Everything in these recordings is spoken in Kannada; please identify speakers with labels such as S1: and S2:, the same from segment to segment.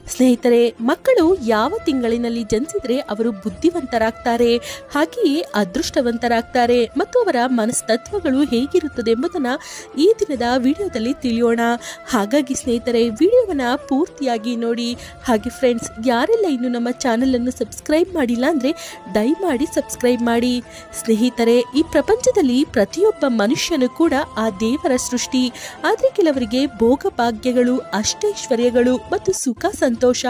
S1: ಸ್ನೇಹಿತರೆ, ಮಕ್ಕಳು ಯಾವ ತಿಂಗಳಿನಲ್ಲಿ ಜನಿಸಿದ್ರೆ ಅವರು ಬುದ್ಧಿವಂತರಾಗ್ತಾರೆ, ಹಾಗೆಯೇ ಅದೃಷ್ಟವಂತರಾಗ್ತಾರೆ ಮತ್ತು ಅವರ ಮನಸ್ತತ್ವಗಳು ಹೇಗಿರುತ್ತದೆ ಎಂಬುದನ್ನು ಈ ದಿನದ ವಿಡಿಯೋದಲ್ಲಿ ತಿಳಿಯೋಣ. ಹಾಗಾಗಿ ಸ್ನೇಹಿತರೆ, ವಿಡಿಯೋವನ್ನ ಪೂರ್ತಿಯಾಗಿ ನೋಡಿ. ಹಾಗೆ ಫ್ರೆಂಡ್ಸ್, ಯಾರೆಲ್ಲ ಇನ್ನು ನಮ್ಮ ಚಾನೆಲ್ ಅನ್ನು ಸಬ್ಸ್ಕ್ರೈಬ್ ಮಾಡಿಲ್ಲ ಅಂದ್ರೆ ದಯಮಾಡಿ ಸಬ್ಸ್ಕ್ರೈಬ್ ಮಾಡಿ. ಸ್ನೇಹಿತರೆ, ಈ ಪ್ರಪಂಚದಲ್ಲಿ ಪ್ರತಿಯೊಬ್ಬ ಮನುಷ್ಯನು ಕೂಡ ಆ ದೇವರ ಸೃಷ್ಟಿ. ಆದ್ರೆ ಕೆಲವರಿಗೆ ಭೋಗ ಭಾಗ್ಯಗಳು, ಅಷ್ಟೈಶ್ವರ್ಯಗಳು ಮತ್ತು ಸುಖ ಸಂತೋಷ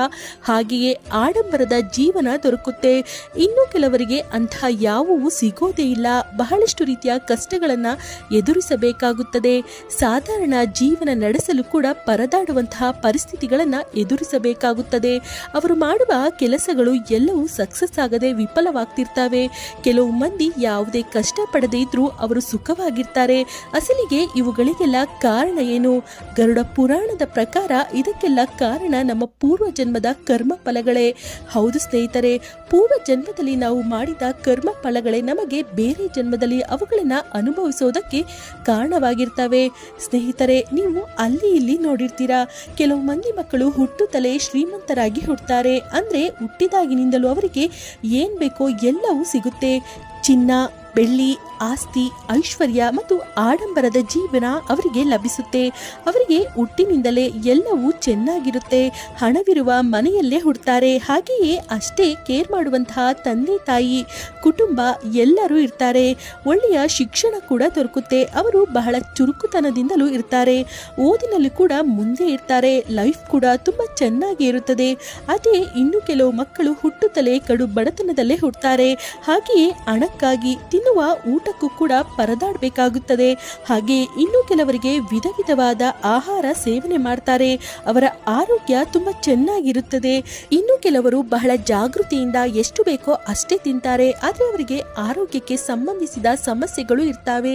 S1: ಹಾಗೆಯೇ ಆಡಂಬರದ ಜೀವನ ದೊರಕುತ್ತೆ. ಇನ್ನು ಕೆಲವರಿಗೆ ಅಂತಹ ಯಾವುವು ಸಿಗೋದೇ ಇಲ್ಲ. ಬಹಳಷ್ಟು ರೀತಿಯ ಕಷ್ಟಗಳನ್ನ ಎದುರಿಸಬೇಕಾಗುತ್ತದೆ. ಸಾಧಾರಣ ಜೀವನ ನಡೆಸಲು ಕೂಡ ಪರದಾಡುವಂತಹ ಪರಿಸ್ಥಿತಿಗಳನ್ನ ಎದುರಿಸಬೇಕಾಗುತ್ತದೆ. ಅವರು ಮಾಡುವ ಕೆಲಸಗಳು ಎಲ್ಲವೂ ಸಕ್ಸಸ್ ಆಗದೆ ವಿಫಲವಾಗ್ತಿರ್ತವೆ. ಕೆಲವು ಮಂದಿ ಯಾವುದೇ ಕಷ್ಟ ಪಡದೇ ಇದ್ರೂ ಅವರು ಸುಖವಾಗಿರ್ತಾರೆ. ಅಸಲಿಗೆ ಇವುಗಳಿಗೆಲ್ಲ ಕಾರಣ ಏನು? ಗರುಡ ಪುರಾಣದ ಪ್ರಕಾರ ಇದಕ್ಕೆಲ್ಲ ಕಾರಣ ನಮ್ಮ ಪೂರ್ವ ಜನ್ಮದ ಕರ್ಮ ಫಲಗಳೇ. ಹೌದು ಸ್ನೇಹಿತರೆ, ಪೂರ್ವ ಜನ್ಮದಲ್ಲಿ ನಾವು ಮಾಡಿದ ಕರ್ಮ ಫಲಗಳೇ ನಮಗೆ ಬೇರೆ ಜನ್ಮದಲ್ಲಿ ಅವುಗಳನ್ನ ಅನುಭವಿಸೋದಕ್ಕೆ ಕಾರಣವಾಗಿರ್ತವೆ. ಸ್ನೇಹಿತರೆ, ನೀವು ಅಲ್ಲಿ ಇಲ್ಲಿ ನೋಡಿರ್ತೀರಾ, ಕೆಲವು ಮಂದಿ ಮಕ್ಕಳು ಹುಟ್ಟುತ್ತಲೇ ಶ್ರೀಮಂತರಾಗಿ ಹುಟ್ಟುತ್ತಾರೆ. ಅಂದ್ರೆ ಹುಟ್ಟಿದಾಗಿನಿಂದಲೂ ಅವರಿಗೆ ಏನ್ ಬೇಕೋ ಎಲ್ಲವೂ ಸಿಗುತ್ತೆ. ಚಿನ್ನ, ಬೆಳ್ಳಿ, ಆಸ್ತಿ, ಐಶ್ವರ್ಯ ಮತ್ತು ಆಡಂಬರದ ಜೀವನ ಅವರಿಗೆ ಲಭಿಸುತ್ತೆ. ಅವರಿಗೆ ಹುಟ್ಟಿನಿಂದಲೇ ಎಲ್ಲವೂ ಚೆನ್ನಾಗಿರುತ್ತೆ. ಹಣವಿರುವ ಮನೆಯಲ್ಲೇ ಹುಡ್ತಾರೆ. ಹಾಗೆಯೇ ಅಷ್ಟೇ ಕೇರ್ ಮಾಡುವಂತಹ ತಂದೆ ತಾಯಿ, ಕುಟುಂಬ ಎಲ್ಲರೂ ಇರ್ತಾರೆ. ಒಳ್ಳೆಯ ಶಿಕ್ಷಣ ಕೂಡ ದೊರಕುತ್ತೆ. ಅವರು ಬಹಳ ಚುರುಕುತನದಿಂದಲೂ ಇರ್ತಾರೆ. ಓದಿನಲ್ಲಿ ಕೂಡ ಮುಂದೆ ಇರ್ತಾರೆ. ಲೈಫ್ ಕೂಡ ತುಂಬಾ ಚೆನ್ನಾಗಿ ಇರುತ್ತದೆ. ಅದೇ ಇನ್ನು ಕೆಲವು ಮಕ್ಕಳು ಹುಟ್ಟುತ್ತಲೇ ಕಡು ಬಡತನದಲ್ಲೇ ಹುಡ್ತಾರೆ. ಹಾಗೆಯೇ ಹಣಕ್ಕಾಗಿ ತಿನ್ನುವ ಊಟಕ್ಕೂ ಕೂಡ ಪರದಾಡಬೇಕಾಗುತ್ತದೆ. ಹಾಗೆ ಇನ್ನು ಕೆಲವರಿಗೆ ವಿಧ ವಿಧವಾದ ಆಹಾರ ಸೇವನೆ ಮಾಡ್ತಾರೆ. ಅವರ ಆರೋಗ್ಯ ತುಂಬಾ ಚೆನ್ನಾಗಿರುತ್ತದೆ. ಇನ್ನು ಕೆಲವರು ಬಹಳ ಜಾಗೃತಿಯಿಂದ ಎಷ್ಟು ಬೇಕೋ ಅಷ್ಟೇ ತಿಂತಾರೆ. ಆದ್ರೆ ಅವರಿಗೆ ಆರೋಗ್ಯಕ್ಕೆ ಸಂಬಂಧಿಸಿದ ಸಮಸ್ಯೆಗಳು ಇರ್ತವೆ.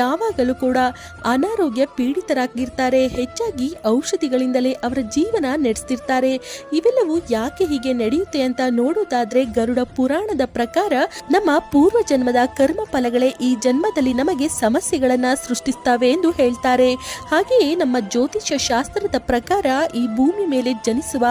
S1: ಯಾವಾಗಲೂ ಕೂಡ ಅನಾರೋಗ್ಯ ಪೀಡಿತರಾಗಿರ್ತಾರೆ. ಹೆಚ್ಚಾಗಿ ಔಷಧಿಗಳಿಂದಲೇ ಅವರ ಜೀವನ ನಡೆಸ್ತಿರ್ತಾರೆ. ಇವೆಲ್ಲವೂ ಯಾಕೆ ಹೀಗೆ ನಡೆಯುತ್ತೆ ಅಂತ ನೋಡೋದಾದ್ರೆ, ಗರುಡ ಪುರಾಣದ ಪ್ರಕಾರ ನಮ್ಮ ಪೂರ್ವ ಜನ್ಮದ ಕರ್ಮ ಫಲಗಳೇ ಈ ಜನ್ಮದಲ್ಲಿ ನಮಗೆ ಸಮಸ್ಯೆಗಳನ್ನ ಸೃಷ್ಟಿಸ್ತವೆ ಎಂದು ಹೇಳ್ತಾರೆ. ಹಾಗೆಯೇ ನಮ್ಮ ಜ್ಯೋತಿಷ್ಯ ಶಾಸ್ತ್ರದ ಪ್ರಕಾರ ಈ ಭೂಮಿ ಮೇಲೆ ಜನಿಸುವ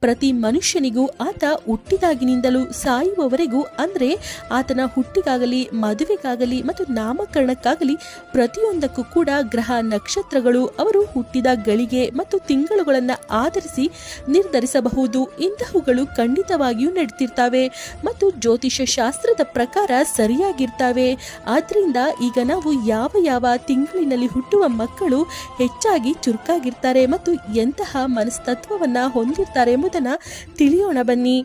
S1: ಪ್ರತಿ ಮನುಷ್ಯನಿಗೂ ಆತ ಹುಟ್ಟಿದಾಗಿನಿಂದಲೂ ಸಾಯುವವರೆಗೂ, ಅಂದ್ರೆ ಆತನ ಹುಟ್ಟಿಗಾಗಲಿ, ಮದುವೆಗಾಗಲಿ ಮತ್ತು ನಾಮಕರಣಕ್ಕಾಗಲಿ ಪ್ರತಿಯೊಂದಕ್ಕೂ ಕೂಡ ಗ್ರಹ ನಕ್ಷತ್ರಗಳು ಅವರು ಹುಟ್ಟಿದ ಗಳಿಗೆ ಮತ್ತು ತಿಂಗಳುಗಳನ್ನ ಆಧರಿಸಿ ನಿರ್ಧರಿಸಬಹುದು. ಇಂತಹವುಗಳು ಖಂಡಿತವಾಗಿಯೂ ನಡೆತಿರ್ತವೆ ಮತ್ತು ಜ್ಯೋತಿಷ್ಯ ಶಾಸ್ತ್ರದ ಪ್ರಕಾರ ಸರಿಯಾಗಿರ್ತವೆ. ಆದ್ರಿಂದ ಈಗ ನಾವು ಯಾವ ಯಾವ ತಿಂಗಳಿನಲ್ಲಿ ಹುಟ್ಟುವ ಮಕ್ಕಳು ಹೆಚ್ಚಾಗಿ ಚುರುಕಾಗಿರ್ತಾರೆ ಮತ್ತು ಎಂತಹ ಮನಸ್ತತ್ವವನ್ನ ಹೊಂದಿರ್ತಾರೆ ಎಂಬುದನ್ನ ತಿಳಿಯೋಣ ಬನ್ನಿ.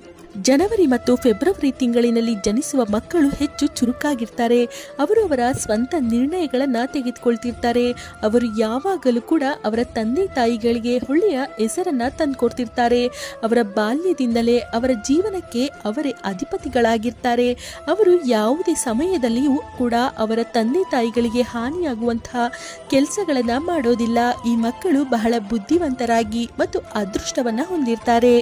S1: ಜನವರಿ ಮತ್ತು ಫೆಬ್ರವರಿ ತಿಂಗಳಿನಲ್ಲಿ ಜನಿಸುವ ಮಕ್ಕಳು ಹೆಚ್ಚು ಚುರುಕಾಗಿರ್ತಾರೆ. ಅವರು ಅವರ ಸ್ವಂತ ನಿರ್ಣಯಗಳನ್ನ ತೆಗೆದುಕೊಳ್ತಿರ್ತಾರೆ. ಅವರು ಯಾವಾಗಲೂ ಕೂಡ ಅವರ ತಂದೆ ತಾಯಿಗಳಿಗೆ ಒಳ್ಳೆಯ ಹೆಸರನ್ನ ತಂದುಕೊಡ್ತಿರ್ತಾರೆ. ಅವರ ಬಾಲ್ಯದಿಂದಲೇ ಅವರ ಜೀವನಕ್ಕೆ ಅವರೇ ಅಧಿಪತಿಗಳಾಗಿರ್ತಾರೆ. ಅವರು ಯಾವುದೇ ಸಮಯದಲ್ಲಿಯೂ ಕೂಡ ಅವರ ತಂದೆ ತಾಯಿಗಳಿಗೆ ಹಾನಿಯಾಗುವಂತಹ ಕೆಲಸಗಳನ್ನ ಮಾಡೋದಿಲ್ಲ. ಈ ಮಕ್ಕಳು ಬಹಳ ಬುದ್ಧಿವಂತರಾಗಿ ಮತ್ತು ಅದೃಷ್ಟವನ್ನ ಹೊಂದಿರ್ತಾರೆ.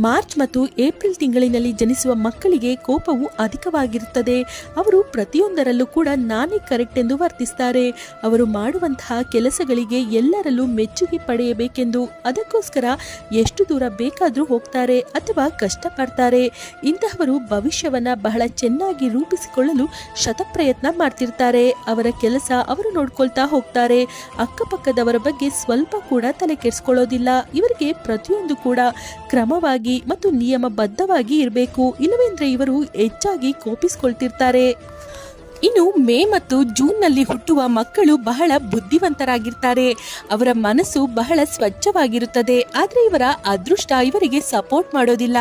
S1: ಮಾರ್ಚ್ ಮತ್ತು ಏಪ್ರಿಲ್ ತಿಂಗಳಿನಲ್ಲಿ ಜನಿಸುವ ಮಕ್ಕಳಿಗೆ ಕೋಪವು ಅಧಿಕವಾಗಿರುತ್ತದೆ. ಅವರು ಪ್ರತಿಯೊಂದರಲ್ಲೂ ಕೂಡ ನಾನೇ ಕರೆಕ್ಟ್ ಎಂದು ವರ್ತಿಸ್ತಾರೆ. ಅವರು ಮಾಡುವಂತಹ ಕೆಲಸಗಳಿಗೆ ಎಲ್ಲರಲ್ಲೂ ಮೆಚ್ಚುಗೆ ಪಡೆಯಬೇಕೆಂದು ಅದಕ್ಕೋಸ್ಕರ ಎಷ್ಟು ದೂರ ಬೇಕಾದರೂ ಹೋಗ್ತಾರೆ ಅಥವಾ ಕಷ್ಟಪಡ್ತಾರೆ. ಇಂತಹವರು ಭವಿಷ್ಯವನ್ನ ಬಹಳ ಚೆನ್ನಾಗಿ ರೂಪಿಸಿಕೊಳ್ಳಲು ಶತಪ್ರಯತ್ನ ಮಾಡ್ತಿರ್ತಾರೆ. ಅವರ ಕೆಲಸ ಅವರು ನೋಡ್ಕೊಳ್ತಾ ಹೋಗ್ತಾರೆ. ಅಕ್ಕಪಕ್ಕದವರ ಬಗ್ಗೆ ಸ್ವಲ್ಪ ಕೂಡ ತಲೆ ಕೆಡಿಸ್ಕೊಳ್ಳೋದಿಲ್ಲ. ಇವರಿಗೆ ಪ್ರತಿಯೊಂದು ಕೂಡ ಕ್ರಮವಾಗಿ ಮತ್ತು ನಿಯಮಬದ್ಧವಾಗಿ ಇರಬೇಕು. ಇಲ್ಲವೆಂದ್ರೆ ಇವರು ಹೆಚ್ಚಾಗಿ ಕೋಪಿಸಿಕೊಳ್ತಿರ್ತಾರೆ. ಇನ್ನು ಮೇ ಮತ್ತು ಜೂನ್ ನಲ್ಲಿ ಹುಟ್ಟುವ ಮಕ್ಕಳು ಬಹಳ ಬುದ್ಧಿವಂತರಾಗಿರ್ತಾರೆ. ಅವರ ಮನಸ್ಸು ಬಹಳ ಸ್ವಚ್ಛವಾಗಿರುತ್ತದೆ. ಆದ್ರೆ ಇವರ ಅದೃಷ್ಟ ಇವರಿಗೆ ಸಪೋರ್ಟ್ ಮಾಡೋದಿಲ್ಲ.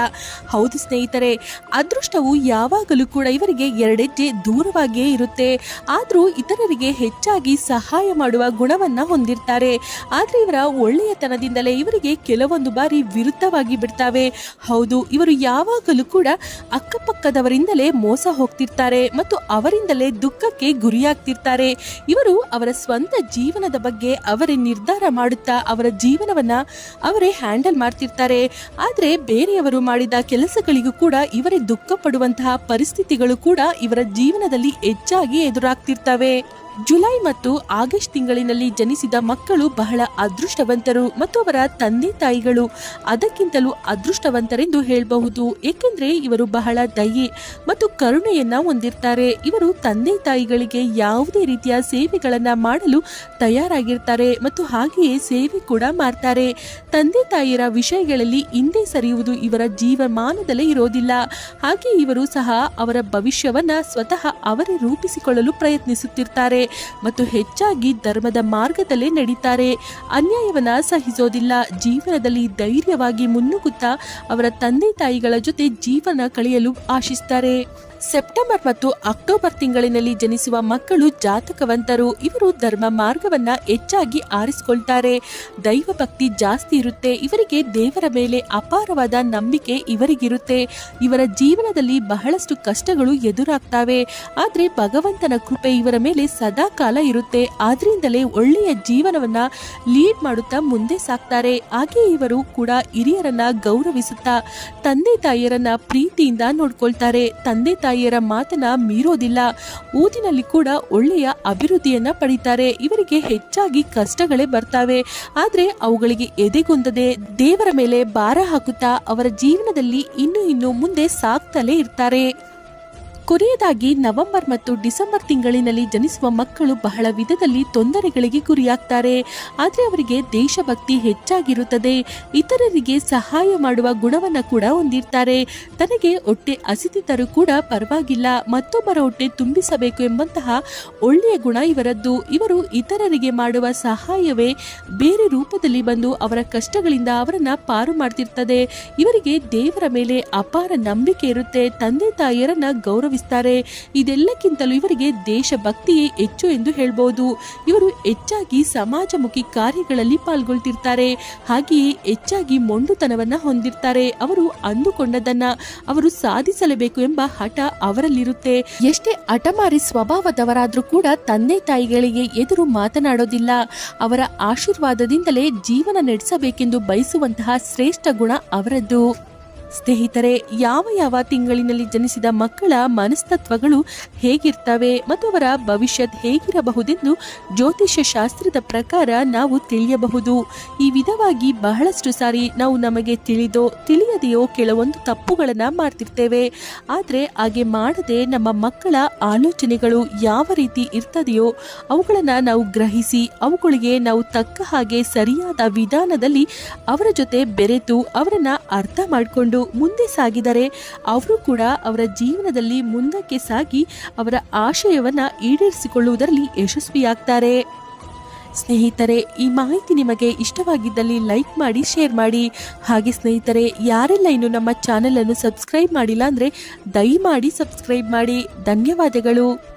S1: ಹೌದು ಸ್ನೇಹಿತರೆ, ಅದೃಷ್ಟವು ಯಾವಾಗಲೂ ಕೂಡ ಇವರಿಗೆ ಎರಡೆಜ್ಜೆ ದೂರವಾಗಿಯೇ ಇರುತ್ತೆ. ಆದ್ರೂ ಇತರರಿಗೆ ಹೆಚ್ಚಾಗಿ ಸಹಾಯ ಮಾಡುವ ಗುಣವನ್ನ ಹೊಂದಿರ್ತಾರೆ. ಆದ್ರೆ ಇವರ ಒಳ್ಳೆಯತನದಿಂದಲೇ ಇವರಿಗೆ ಕೆಲವೊಂದು ಬಾರಿ ವಿರುದ್ಧವಾಗಿ ಬಿಡ್ತವೆ. ಹೌದು, ಇವರು ಯಾವಾಗಲೂ ಕೂಡ ಅಕ್ಕಪಕ್ಕದವರಿಂದಲೇ ಮೋಸ ಹೋಗ್ತಿರ್ತಾರೆ ಮತ್ತು ಅವರಿಂದಲೇ ದುಃಖಕ್ಕೆ ಗುರಿಯಾಗ್ತಿರ್ತಾರೆ. ಇವರು ಅವರ ಸ್ವಂತ ಜೀವನದ ಬಗ್ಗೆ ಅವರೇ ನಿರ್ಧಾರ ಮಾಡುತ್ತಾ ಅವರ ಜೀವನವನ್ನ ಅವರೇ ಹ್ಯಾಂಡಲ್ ಮಾಡ್ತಿರ್ತಾರೆ. ಆದ್ರೆ ಬೇರೆಯವರು ಮಾಡಿದ ಕೆಲಸಗಳಿಗೂ ಕೂಡ ಇವರೇ ದುಃಖ ಪಡುವಂತಹ ಪರಿಸ್ಥಿತಿಗಳು ಕೂಡ ಇವರ ಜೀವನದಲ್ಲಿ ಹೆಚ್ಚಾಗಿ ಎದುರಾಗ್ತಿರ್ತವೆ. ಜುಲೈ ಮತ್ತು ಆಗಸ್ಟ್ ತಿಂಗಳಿನಲ್ಲಿ ಜನಿಸಿದ ಮಕ್ಕಳು ಬಹಳ ಅದೃಷ್ಟವಂತರು ಮತ್ತು ಅವರ ತಂದೆ ತಾಯಿಗಳು ಅದಕ್ಕಿಂತಲೂ ಅದೃಷ್ಟವಂತರೆಂದು ಹೇಳಬಹುದು. ಏಕೆಂದ್ರೆ ಇವರು ಬಹಳ ದಯೆ ಮತ್ತು ಕರುಣೆಯನ್ನ ಹೊಂದಿರ್ತಾರೆ. ಇವರು ತಂದೆ ತಾಯಿಗಳಿಗೆ ಯಾವುದೇ ರೀತಿಯ ಸೇವೆಗಳನ್ನ ಮಾಡಲು ತಯಾರಾಗಿರ್ತಾರೆ ಮತ್ತು ಹಾಗೆಯೇ ಸೇವೆ ಕೂಡ ಮಾಡ್ತಾರೆ. ತಂದೆ ತಾಯಿಯರ ವಿಷಯಗಳಲ್ಲಿ ಹಿಂದೆ ಸರಿಯುವುದು ಇವರ ಜೀವಮಾನದಲ್ಲೇ ಇರೋದಿಲ್ಲ. ಹಾಗೆ ಇವರು ಸಹ ಅವರ ಭವಿಷ್ಯವನ್ನ ಸ್ವತಃ ಅವರೇ ರೂಪಿಸಿಕೊಳ್ಳಲು ಪ್ರಯತ್ನಿಸುತ್ತಿರ್ತಾರೆ ಮತ್ತು ಹೆಚ್ಚಾಗಿ ಧರ್ಮದ ಮಾರ್ಗದಲ್ಲೇ ನಡೀತಾರೆ. ಅನ್ಯಾಯವನ್ನ ಸಹಿಸೋದಿಲ್ಲ. ಜೀವನದಲ್ಲಿ ಧೈರ್ಯವಾಗಿ ಮುನ್ನುಗ್ಗುತ್ತಾ ಅವರ ತಂದೆ ತಾಯಿಗಳ ಜೊತೆ ಜೀವನ ಕಳೆಯಲು ಆಶಿಸ್ತಾರೆ. ಸೆಪ್ಟೆಂಬರ್ ಮತ್ತು ಅಕ್ಟೋಬರ್ ತಿಂಗಳಿನಲ್ಲಿ ಜನಿಸುವ ಮಕ್ಕಳು ಜಾತಕವಂತರು. ಇವರು ಧರ್ಮ ಮಾರ್ಗವನ್ನ ಹೆಚ್ಚಾಗಿ ಆರಿಸಿಕೊಳ್ತಾರೆ. ದೈವ ಭಕ್ತಿ ಜಾಸ್ತಿ ಇರುತ್ತೆ. ಇವರಿಗೆ ದೇವರ ಮೇಲೆ ಅಪಾರವಾದ ನಂಬಿಕೆ ಇವರಿಗಿರುತ್ತೆ. ಇವರ ಜೀವನದಲ್ಲಿ ಬಹಳಷ್ಟು ಕಷ್ಟಗಳು ಎದುರಾಗ್ತವೆ. ಆದ್ರೆ ಭಗವಂತನ ಕೃಪೆ ಇವರ ಮೇಲೆ ಸದಾ ಕಾಲ ಇರುತ್ತೆ. ಆದ್ರಿಂದಲೇ ಒಳ್ಳೆಯ ಜೀವನವನ್ನ ಲೀಡ್ ಮಾಡುತ್ತಾ ಮುಂದೆ ಸಾಕ್ತಾರೆ. ಹಾಗೆ ಇವರು ಕೂಡ ಹಿರಿಯರನ್ನ ಗೌರವಿಸುತ್ತಾ ತಂದೆ ತಾಯಿಯರನ್ನ ಪ್ರೀತಿಯಿಂದ ನೋಡ್ಕೊಳ್ತಾರೆ. ತಂದೆ ತಾಯಿಯರ ಮಾತನ್ನ ಮೀರೋದಿಲ್ಲ. ಊರಿನಲ್ಲಿ ಕೂಡ ಒಳ್ಳೆಯ ಅಭಿವೃದ್ಧಿಯನ್ನ ಪಡಿತಾರೆ. ಇವರಿಗೆ ಹೆಚ್ಚಾಗಿ ಕಷ್ಟಗಳೇ ಬರ್ತವೆ. ಆದ್ರೆ ಅವುಗಳಿಗೆ ಎದೆಗುಂದದೆ ದೇವರ ಮೇಲೆ ಭಾರ ಹಾಕುತ್ತಾ ಅವರ ಜೀವನದಲ್ಲಿ ಇನ್ನು ಮುಂದೆ ಸಾಕ್ತಲೇ ಇರ್ತಾರೆ. ಕೊನೆಯದಾಗಿ ನವೆಂಬರ್ ಮತ್ತು ಡಿಸೆಂಬರ್ ತಿಂಗಳಿನಲ್ಲಿ ಜನಿಸುವ ಮಕ್ಕಳು ಬಹಳ ವಿಧದಲ್ಲಿ ತೊಂದರೆಗಳಿಗೆ ಗುರಿಯಾಗ್ತಾರೆ. ಆದರೆ ಅವರಿಗೆ ದೇಶಭಕ್ತಿ ಹೆಚ್ಚಾಗಿರುತ್ತದೆ. ಇತರರಿಗೆ ಸಹಾಯ ಮಾಡುವ ಗುಣವನ್ನ ಕೂಡ ಹೊಂದಿರ್ತಾರೆ. ತನಗೆ ಹೊಟ್ಟೆ ಹಸಿದಿದ್ದರೂ ಕೂಡ ಪರವಾಗಿಲ್ಲ, ಮತ್ತೊಬ್ಬರ ಹೊಟ್ಟೆ ತುಂಬಿಸಬೇಕು ಎಂಬಂತಹ ಒಳ್ಳೆಯ ಗುಣ ಇವರದ್ದು. ಇವರು ಇತರರಿಗೆ ಮಾಡುವ ಸಹಾಯವೇ ಬೇರೆ ರೂಪದಲ್ಲಿ ಬಂದು ಅವರ ಕಷ್ಟಗಳಿಂದ ಅವರನ್ನ ಪಾರು ಮಾಡ್ತಿರ್ತದೆ. ಇವರಿಗೆ ದೇವರ ಮೇಲೆ ಅಪಾರ ನಂಬಿಕೆ ಇರುತ್ತೆ. ತಂದೆ ತಾಯಿಯರನ್ನ ಗೌರವಿಸ್ತಾರೆ. ಇದೆಲ್ಲಕ್ಕಿಂತಲೂ ಇವರಿಗೆ ದೇಶಭಕ್ತಿಯೇ ಹೆಚ್ಚು ಎಂದು ಹೇಳ್ಬೋದು. ಇವರು ಹೆಚ್ಚಾಗಿ ಸಮಾಜಮುಖಿ ಕಾರ್ಯಗಳಲ್ಲಿ ಪಾಲ್ಗೊಳ್ತಿರ್ತಾರೆ. ಹಾಗೆಯೇ ಹೆಚ್ಚಾಗಿ ಮೊಂಡುತನವನ್ನ ಹೊಂದಿರ್ತಾರೆ. ಅವರು ಅಂದುಕೊಂಡದನ್ನ ಅವರು ಸಾಧಿಸಲೇಬೇಕು ಎಂಬ ಹಠ ಅವರಲ್ಲಿರುತ್ತೆ. ಎಷ್ಟೇ ಹಠಮಾರಿ ಸ್ವಭಾವದವರಾದ್ರೂ ಕೂಡ ತಂದೆ ತಾಯಿಗಳಿಗೆ ಎದುರು ಮಾತನಾಡೋದಿಲ್ಲ. ಅವರ ಆಶೀರ್ವಾದದಿಂದಲೇ ಜೀವನ ನಡೆಸಬೇಕೆಂದು ಬಯಸುವಂತಹ ಶ್ರೇಷ್ಠ ಗುಣ ಅವರದ್ದು. ಸ್ನೇಹಿತರೆ, ಯಾವ ತಿಂಗಳಿನಲ್ಲಿ ಜನಿಸಿದ ಮಕ್ಕಳ ಮನಸ್ತತ್ವಗಳು ಹೇಗಿರ್ತವೆ ಮತ್ತು ಅವರ ಭವಿಷ್ಯತ್ ಹೇಗಿರಬಹುದೆಂದು ಜ್ಯೋತಿಷ್ಯ ಶಾಸ್ತ್ರದ ಪ್ರಕಾರ ನಾವು ತಿಳಿಯಬಹುದು. ಈ ವಿಧವಾಗಿ ಬಹಳಷ್ಟು ಸಾರಿ ನಾವು ನಮಗೆ ತಿಳಿಯದೆಯೋ ಕೆಲವೊಂದು ತಪ್ಪುಗಳನ್ನ ಮಾಡ್ತಿರ್ತೇವೆ. ಆದ್ರೆ ಹಾಗೆ ಮಾಡದೆ ನಮ್ಮ ಮಕ್ಕಳ ಆಲೋಚನೆಗಳು ಯಾವ ರೀತಿ ಇರ್ತದೆಯೋ ಅವುಗಳನ್ನ ನಾವು ಗ್ರಹಿಸಿ ಅವುಗಳಿಗೆ ನಾವು ತಕ್ಕ ಹಾಗೆ ಸರಿಯಾದ ವಿಧಾನದಲ್ಲಿ ಅವರ ಜೊತೆ ಬೆರೆತು ಅವರನ್ನ ಅರ್ಥ ಮಾಡಿಕೊಂಡು ಮುಂದೆ ಸಾಗಿದರೆ ಅವರು ಕೂಡ ಅವರ ಜೀವನದಲ್ಲಿ ಮುಂದಕ್ಕೆ ಸಾಗಿ ಅವರ ಆಶಯವನ್ನ ಈಡೇರಿಸಿಕೊಳ್ಳುವುದರಲ್ಲಿ ಯಶಸ್ವಿಯಾಗ್ತಾರೆ. ಸ್ನೇಹಿತರೆ, ಈ ಮಾಹಿತಿ ನಿಮಗೆ ಇಷ್ಟವಾಗಿದ್ದಲ್ಲಿ ಲೈಕ್ ಮಾಡಿ, ಶೇರ್ ಮಾಡಿ. ಹಾಗೆ ಸ್ನೇಹಿತರೆ, ಯಾರೆಲ್ಲ ಇನ್ನು ನಮ್ಮ ಚಾನೆಲ್ ಅನ್ನು ಸಬ್ಸ್ಕ್ರೈಬ್ ಮಾಡಿಲ್ಲ ಅಂದ್ರೆ ದಯಮಾಡಿ ಸಬ್ಸ್ಕ್ರೈಬ್ ಮಾಡಿ. ಧನ್ಯವಾದಗಳು.